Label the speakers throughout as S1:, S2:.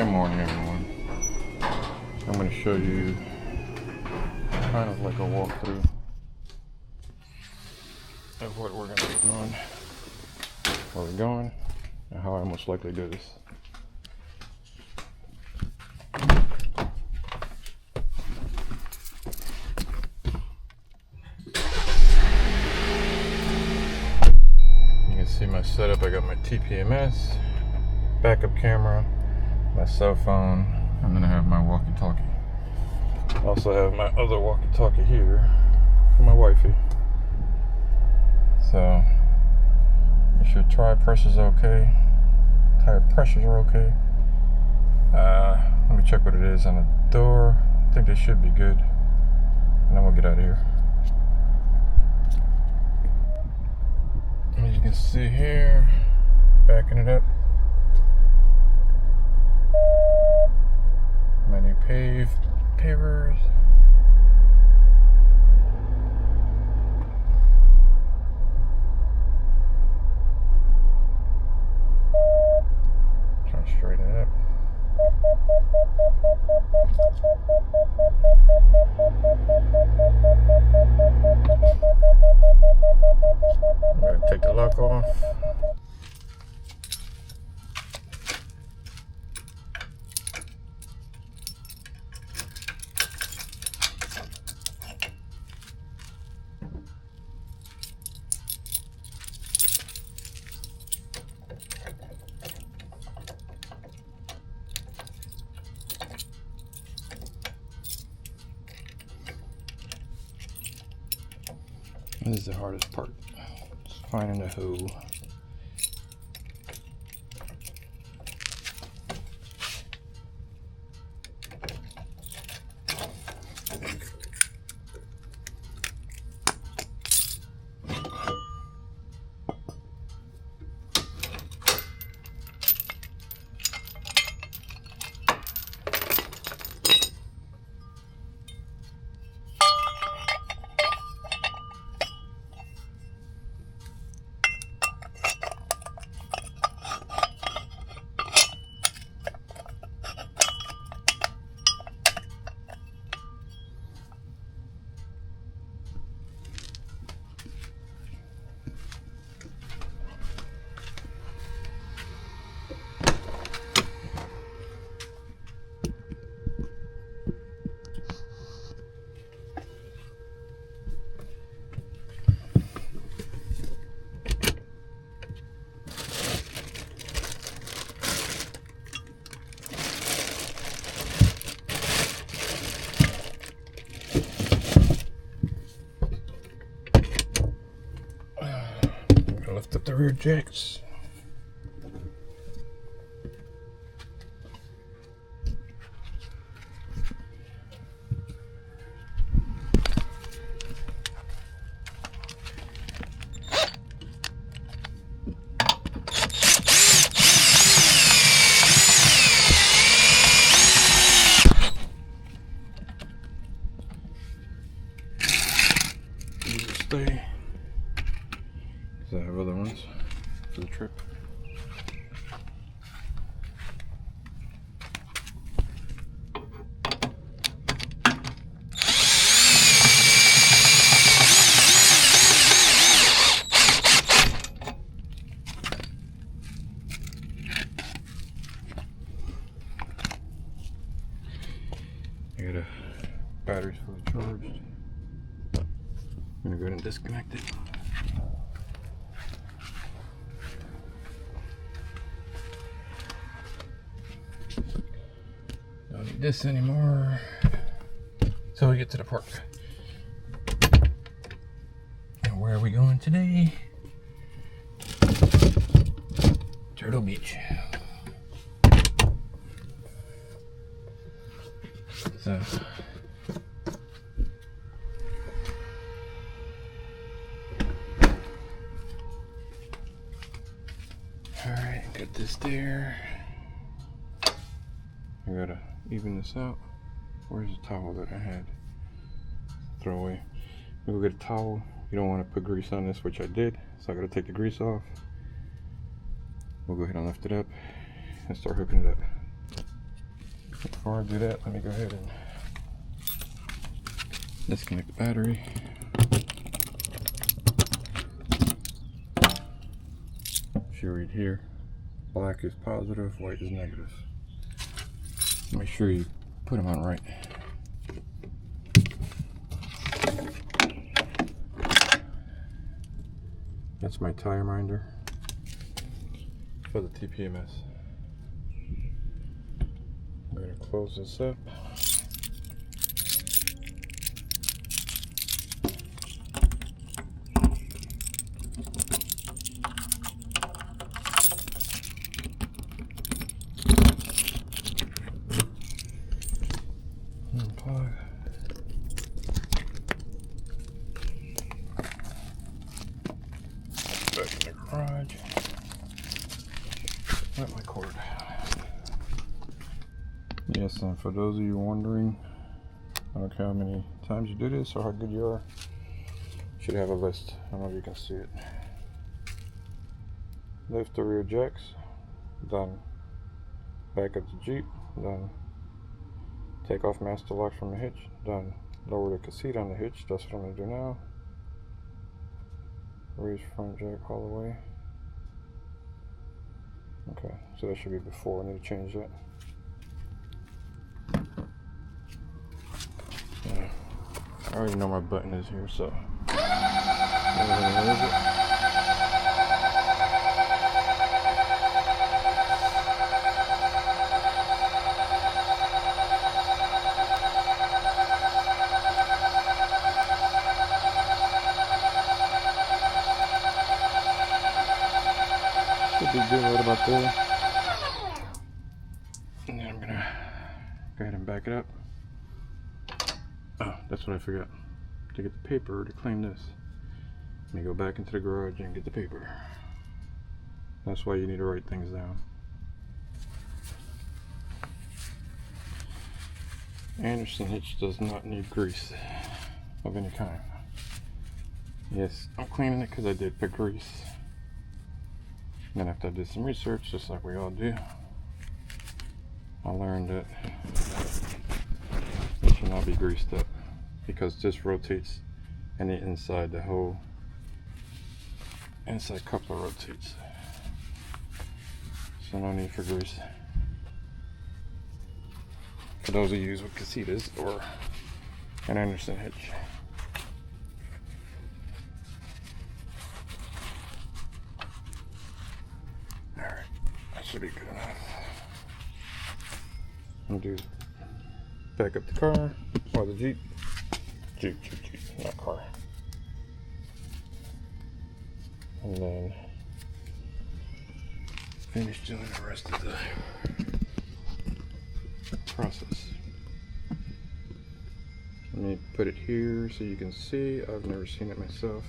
S1: morning, everyone. I'm going to show you kind of like a walkthrough of what we're going to be doing, where we're going, and how I most likely do this. You can see my setup. I got my TPMS, backup camera, my cell phone, and then I have my walkie-talkie. I also have my other walkie-talkie here for my wifey. So, make sure tire pressures are okay. Tire pressures are okay. Let me check what it is on the door. I think they should be good. And then we'll get out of here. As you can see here, backing it up. My new pavers. Try to straighten it up. I'm going to take the lock off. This is the hardest part, just finding the hoe. Lift up the rear jacks. These will stay. I have other ones for the trip. I got a batteries fully charged. I'm gonna go ahead and disconnect it. Don't need this anymore until we get to the park. And where are we going today? Turtle Beach. So alright, got this there. I gotta even this out. Where's the towel that I had? Throw away. I'm gonna go get a towel. You don't want to put grease on this, which I did, so I gotta take the grease off. We'll go ahead and lift it up and start hooking it up. Before I do that, let me go ahead and disconnect the battery. Should read here, black is positive, white is negative. Make sure you put them on right. That's my tire minder for the TPMS. I'm going to close this up. Unplug. Back in the garage. Let my cord. Yes, and for those of you wondering, I don't care how many times you do this or how good you are, you should have a list. I don't know if you can see it. Lift the rear jacks, done. Back up the Jeep, done. Take off master lock from the hitch, done. Lower the cassette on the hitch, that's what I'm going to do now. Raise front jack all the way. Okay, so that should be before. I need to change that. Yeah. I already know my button is here, so. Should be good right about there. And then I'm gonna go ahead and back it up. Oh, that's what I forgot. To get the paper to clean this. Let me go back into the garage and get the paper. That's why you need to write things down. Anderson hitch does not need grease of any kind. Yes, I'm cleaning it because I did put grease. And then after I did some research, just like we all do, I learned that it should not be greased up because this rotates and the inside, the whole inside coupler rotates. So no need for grease. For those who use with casitas or an Anderson hitch. Alright, that should be good enough. I'm gonna do back up the car or the Jeep. Jeep, not car. And then finish doing the rest of the process. Let me put it here so you can see. I've never seen it myself.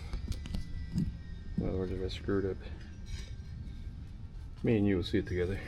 S1: In other words, if I screwed up, me and you will see it together.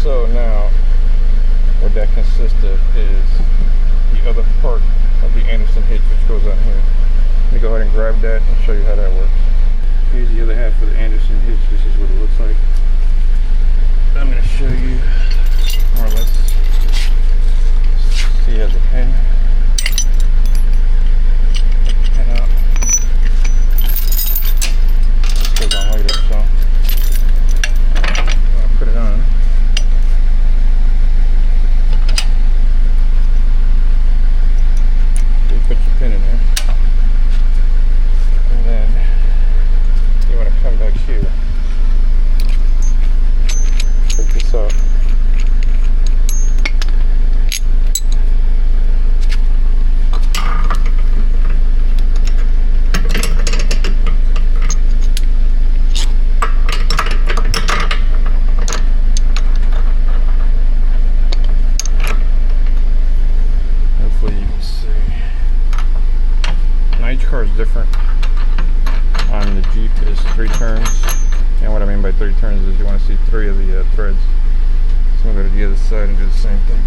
S1: So now, what that consists of is the other part of the Anderson hitch, which goes on here. Let me go ahead and grab that and show you how that works. Here's the other half of the Anderson hitch. This is what it looks like. I'm going to show you more or less. See, it has a pin. Pin out. This goes on later, so I'm going to put it on. You put your pin in there. And then you want to come back here. Take this out. Hopefully you can see. Now each car is different. On the Jeep is 3 turns. And what I mean by 3 turns is you want to see 3 of the threads. So I'm going to go to the other side and do the same thing.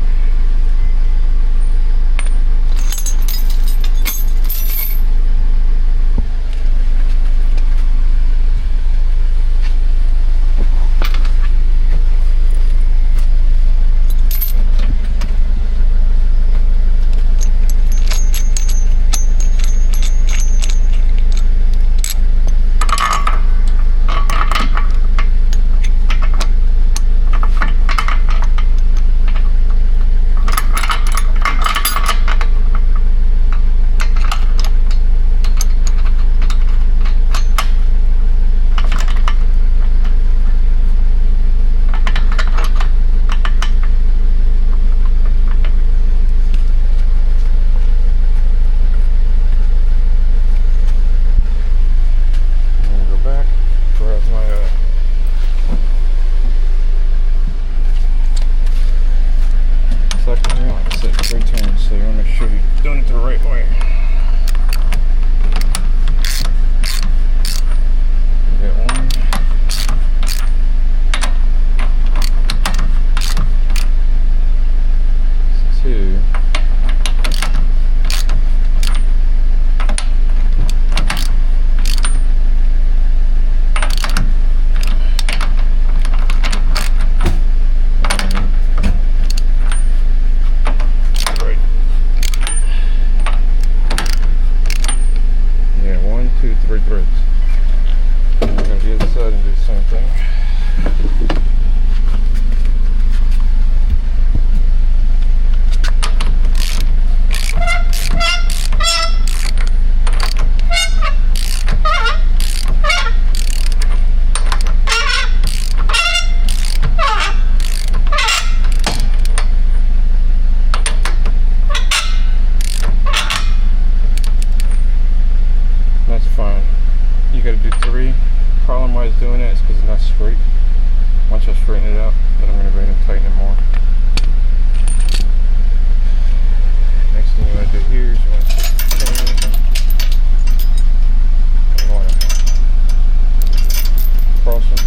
S1: So you want to make sure you're doing it the right way. Get 1, 2. Three threads. And we're going to the other side and do the same thing. That's fine. You got to do 3. Problem why it's doing it is because it's not straight. Once I straighten it out, then I'm going to go ahead and tighten it more. Next thing you want to do here is you want to put the pin in. You want to cross them.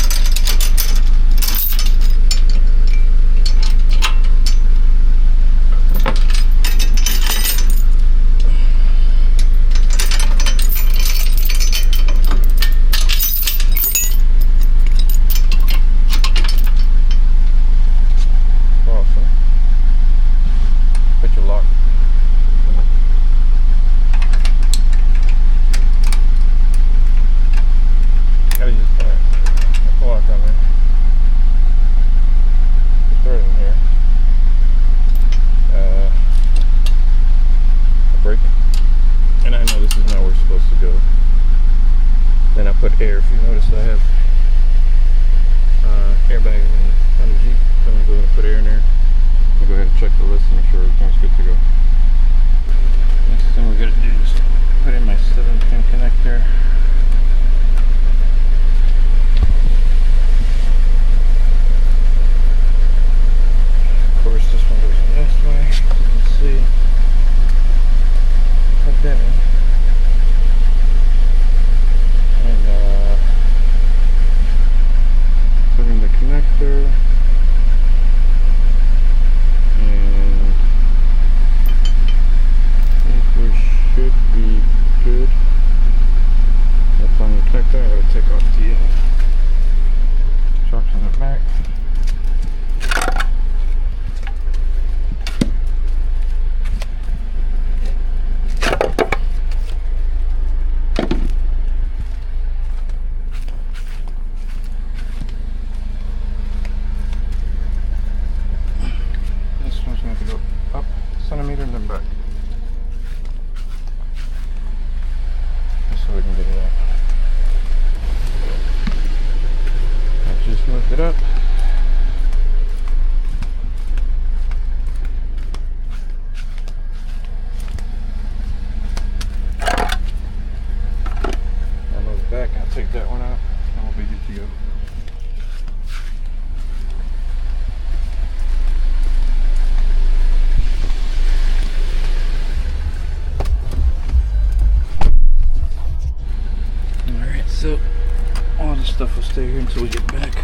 S1: until we get back.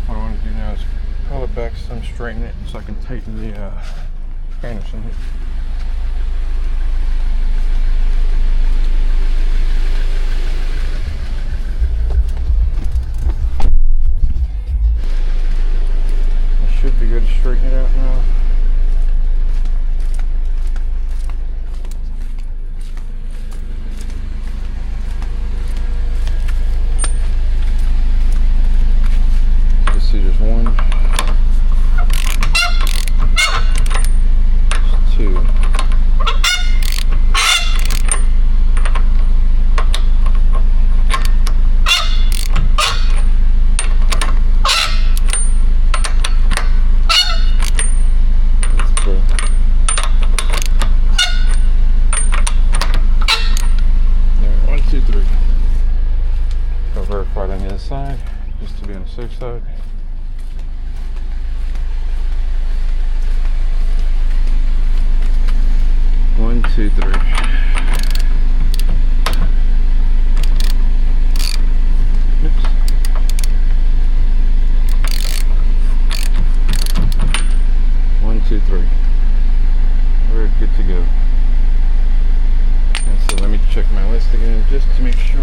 S1: What I want to do now is pull it back some, straighten it so I can tighten the Anderson here. I should be good to straighten it out now. See, there's one, there's two, that's three. There, 1, 2, 3. Go verify on the other side, just to be on the safe side. One, two, three. Oops. One, two, three. We're good to go. And so let me check my list again just to make sure.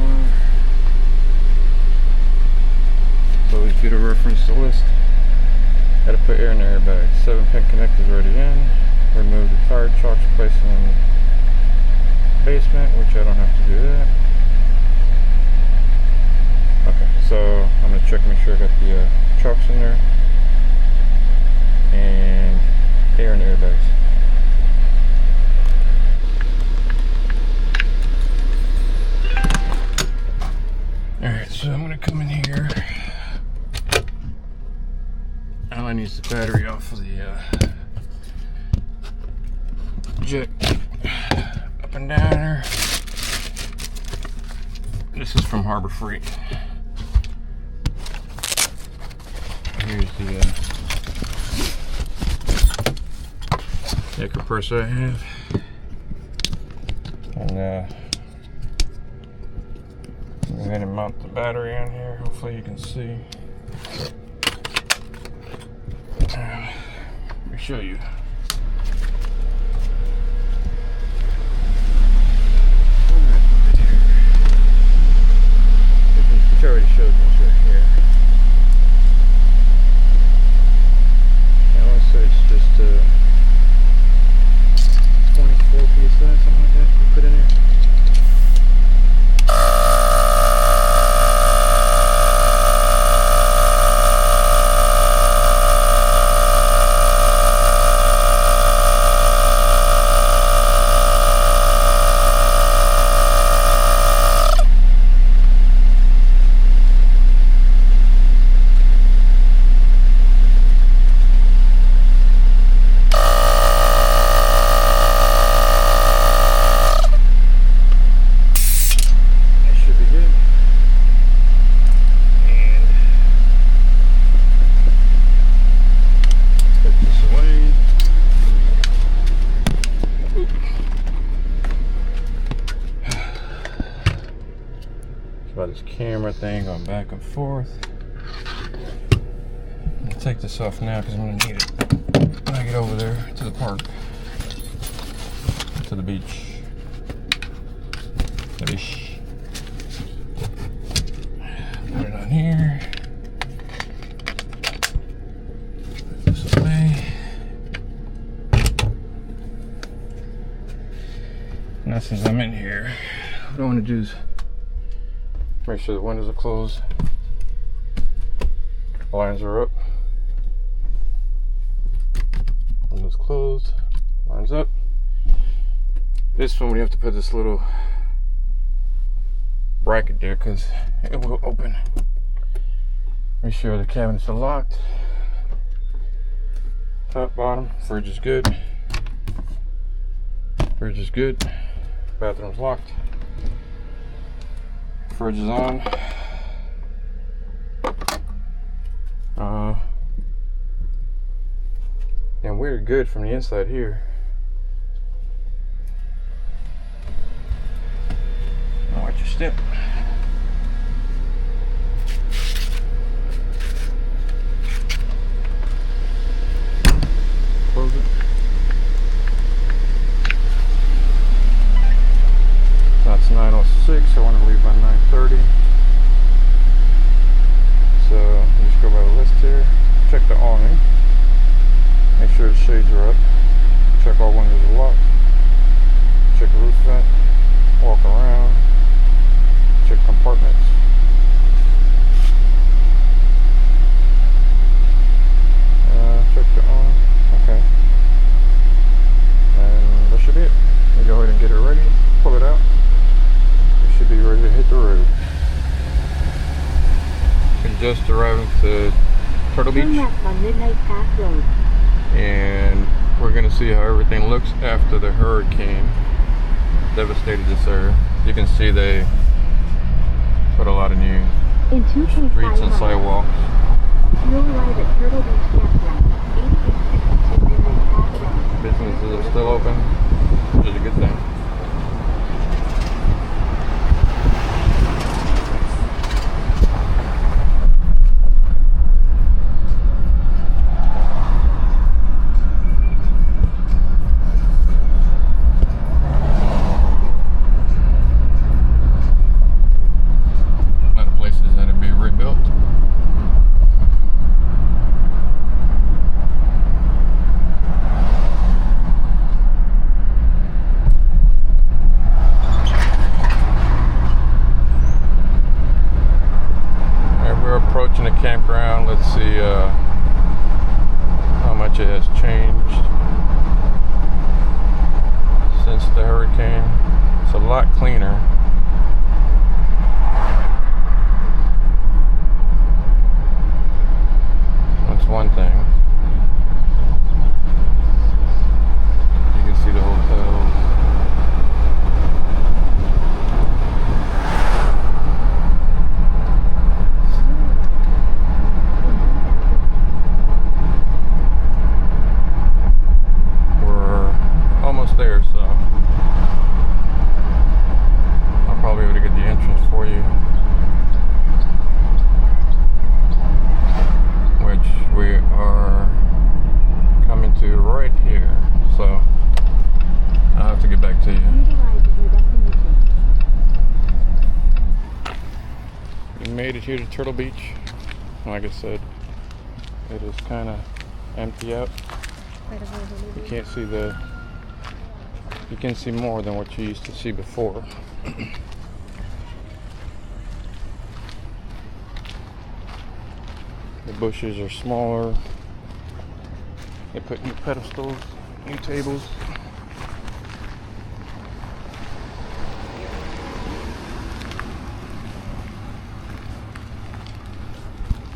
S1: It's always good to reference the list. Gotta put air in the airbag. 7-pin connectors already in. Remove the tire chocks, place them in the basement, which I don't have to do that. Okay, so I'm going to check, make sure I got the chocks in there and air in the airbags. Alright, so I'm going to come in here. All I need is the battery off of the jet up and down there. This is from Harbor Freight. Here's the air compressor I have, and I'm going to mount the battery on here. Hopefully you can see. Let me show you. Which I already showed you. It's right here. I want to say it's just 24 PSI, something like that. You put in there. About this camera thing going back and forth. I'll take this off now because I'm going to need it when I get over there to the park, to the beach. The beach. Put it on here. Put this away. Now since I'm in here, what I want to do is make sure the windows are closed, blinds are up, windows closed, blinds up. This one we have to put this little bracket there because it will open. Make sure the cabinets are locked. Top, bottom, fridge is good. Fridge is good. Bathroom's locked. Fridge is on. And we're good from the inside here. Now watch your step. the shades are up. Check all windows are locked. Check roof vent. Walk around. Check compartments. Check the arm. Okay. And that should be it. We go ahead and get it ready. Pull it out. It should be ready to hit the road. And just arriving to Turtle Beach. And we're going to see how everything looks after the hurricane devastated this area. You can see they put a lot of new streets and sidewalks.
S2: You'll arrive at Turtle Beach Campground, 8862 Midnight Path Road.
S1: Businesses are still open, which is a good thing. A lot of places that have been rebuilt. Approaching the campground. Let's see how much it has changed since the hurricane. It's a lot cleaner. That's one thing. You can see the hotels. There, so I'll probably be able to get the entrance for you, which we are coming to right here, so I'll have to get back to you. We made it here to Turtle Beach. Like I said, it is kind of empty out. You can't see you can see more than what you used to see before. The bushes are smaller. They put new pedestals, new tables.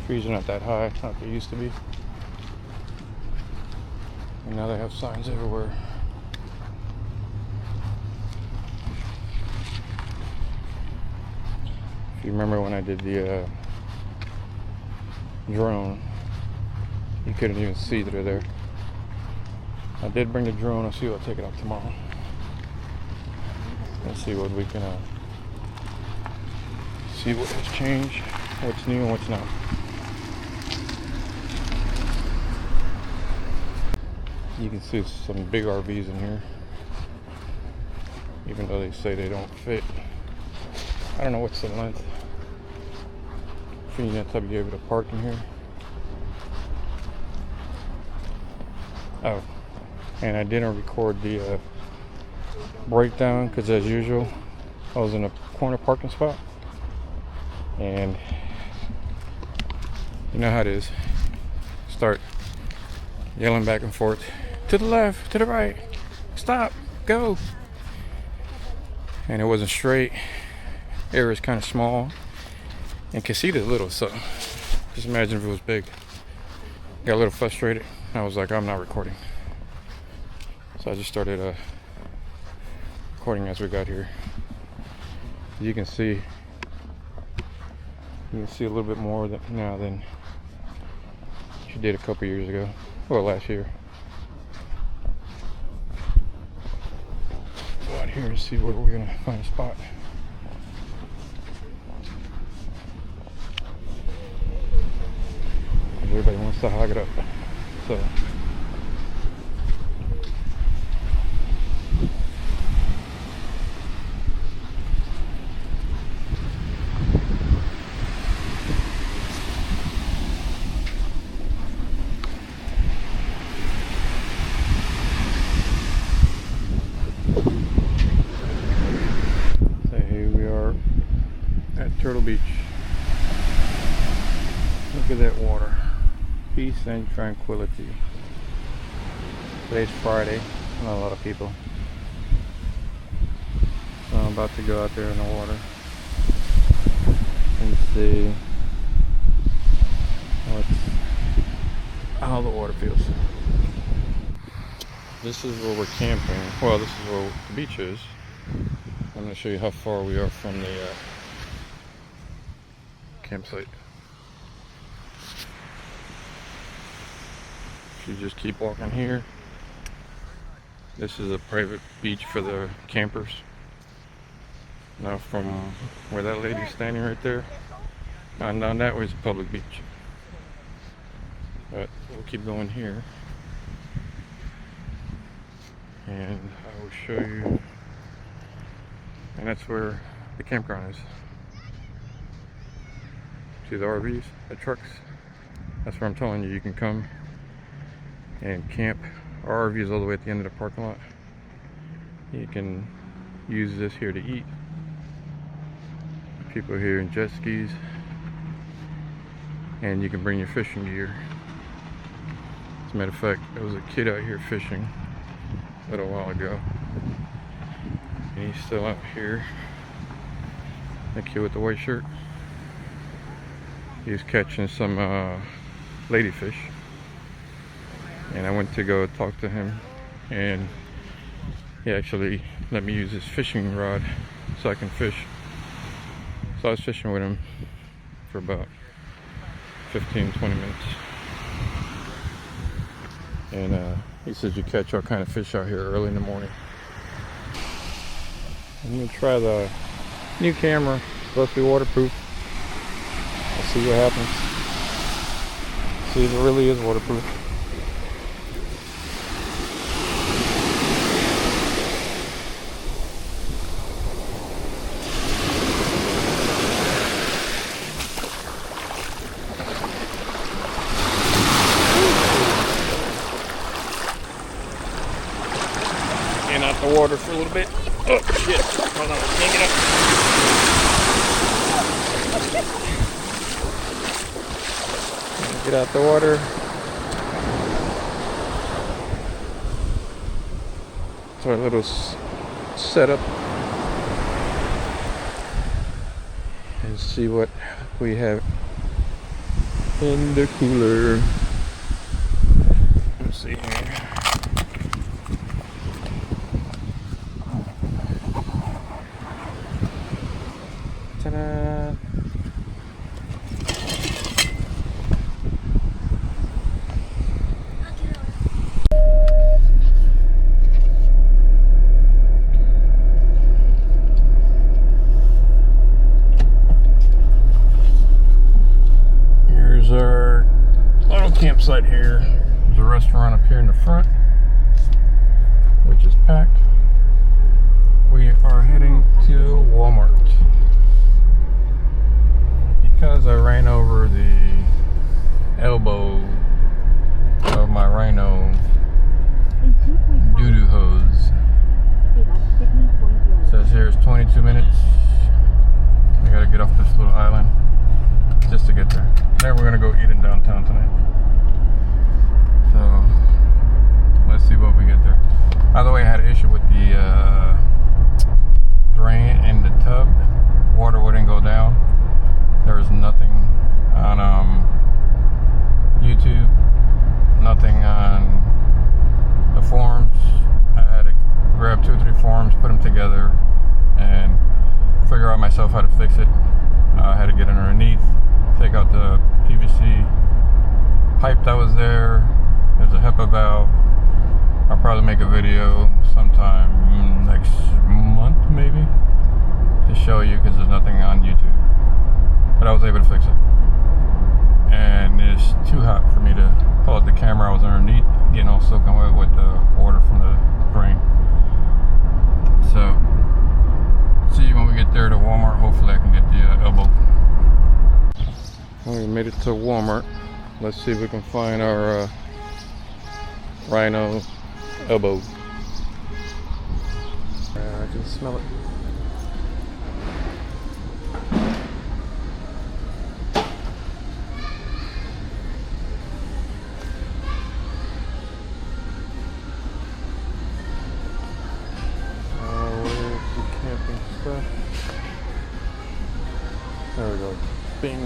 S1: Trees are not that high, not like they used to be. And now they have signs everywhere. If you remember when I did the drone, you couldn't even see that they're there. I did bring the drone. I'll see if I'll take it out tomorrow. Let's see what we can see what has changed, what's new and what's not. You can see some big RVs in here, even though they say they don't fit. I don't know what's the length for you to be able to park in here. Oh, and I didn't record the breakdown because, as usual, I was in a corner parking spot, and you know how it is. Start yelling back and forth, to the left, to the right, stop, go. And it wasn't straight. Area is kind of small, and Casita's little, so just imagine if it was big. Got a little frustrated. I was like, I'm not recording. So I just started recording as we got here. You can see a little bit more now than she did a couple years ago. Well, last year. Go out here and see where we're gonna find a spot. Everybody wants to hog it up, so peace and tranquility. Today's Friday, not a lot of people. So I'm about to go out there in the water and see how the water feels. This is where we're camping. Well, this is where the beach is. I'm going to show you how far we are from the campsite. You just keep walking here. This is a private beach for the campers. Now from where that lady's standing right there, and down that way is a public beach. But we'll keep going here. And I will show you. And that's where the campground is. See the RVs, the trucks? That's where I'm telling you, you can come and camp. Our RV is all the way at the end of the parking lot. You can use this here to eat. People here in jet skis. And you can bring your fishing gear. As a matter of fact, there was a kid out here fishing a little while ago. And he's still out here. The kid with the white shirt. He was catching some ladyfish. And I went to go talk to him, and he actually let me use his fishing rod so I can fish. So I was fishing with him for about 15-20 minutes. And he says you catch all kind of fish out here early in the morning. I'm going to try the new camera. It's supposed to be waterproof. Let's see what happens. See if it really is waterproof. Out the water for a little bit. Oh shit! Hold on, can't get up. Get out the water. It's our little setup. And see what we have in the cooler. Let's see here. Ta-da! Here's our little campsite here. There's a restaurant up here in the front, which is packed. We are heading to Walmart. Because I ran over the elbow of my rhino doo-doo hose. It says here it's 22 minutes. I gotta get off this little island just to get there. Then we're gonna go eat in downtown tonight. So let's see what we get there. By the way, I had an issue with the drain in the tub. Water wouldn't go down. There was nothing on YouTube, nothing on the forums. I had to grab 2 or 3 forums, put them together, and figure out myself how to fix it. I had to get underneath, take out the PVC pipe that was there. There's a HEPA valve. I'll probably make a video sometime next month, maybe, to show you, because there's nothing on YouTube. But I was able to fix it. And it's too hot for me to pull out the camera. I was underneath, getting all soaking wet with the water from the drain. So, see when we get there to Walmart. Hopefully I can get the elbow. We made it to Walmart. Let's see if we can find our rhino elbow. I can smell it.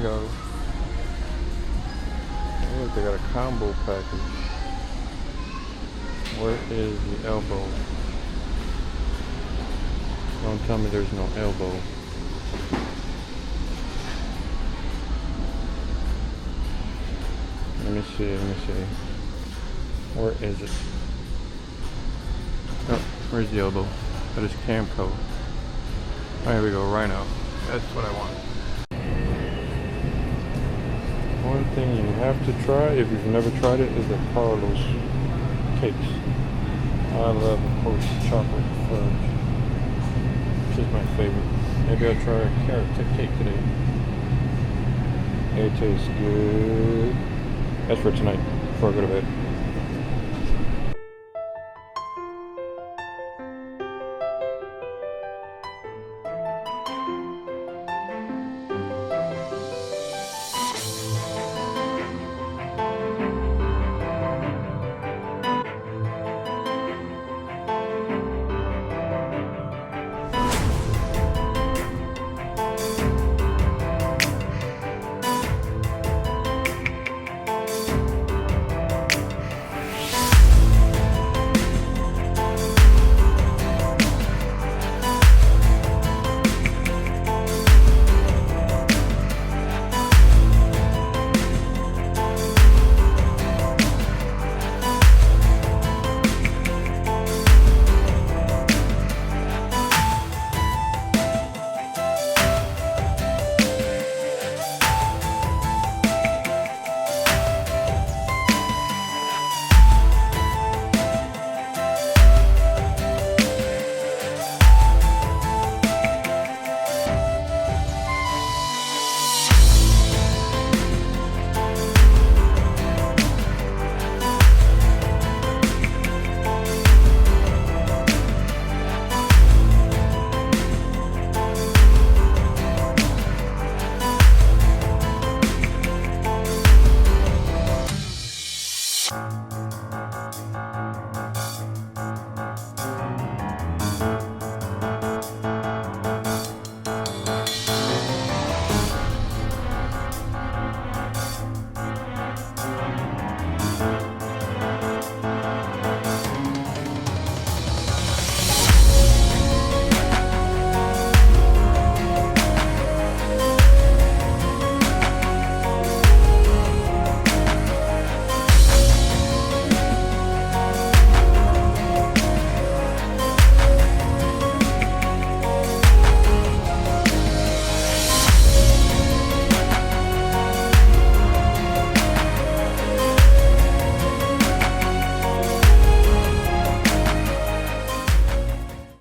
S1: mango. Oh, look, they got a combo package. Where is the elbow? Don't tell me there's no elbow. Let me see. Where is it? Oh, where's the elbow? That is Camco. Oh, here we go, Rhino. That's what I want. One thing you have to try, if you've never tried it, is the Carlos cakes. I love, of course, chocolate fudge, which is my favorite. Maybe I'll try a carrot cake today. It tastes good. That's for tonight, before I go to bed.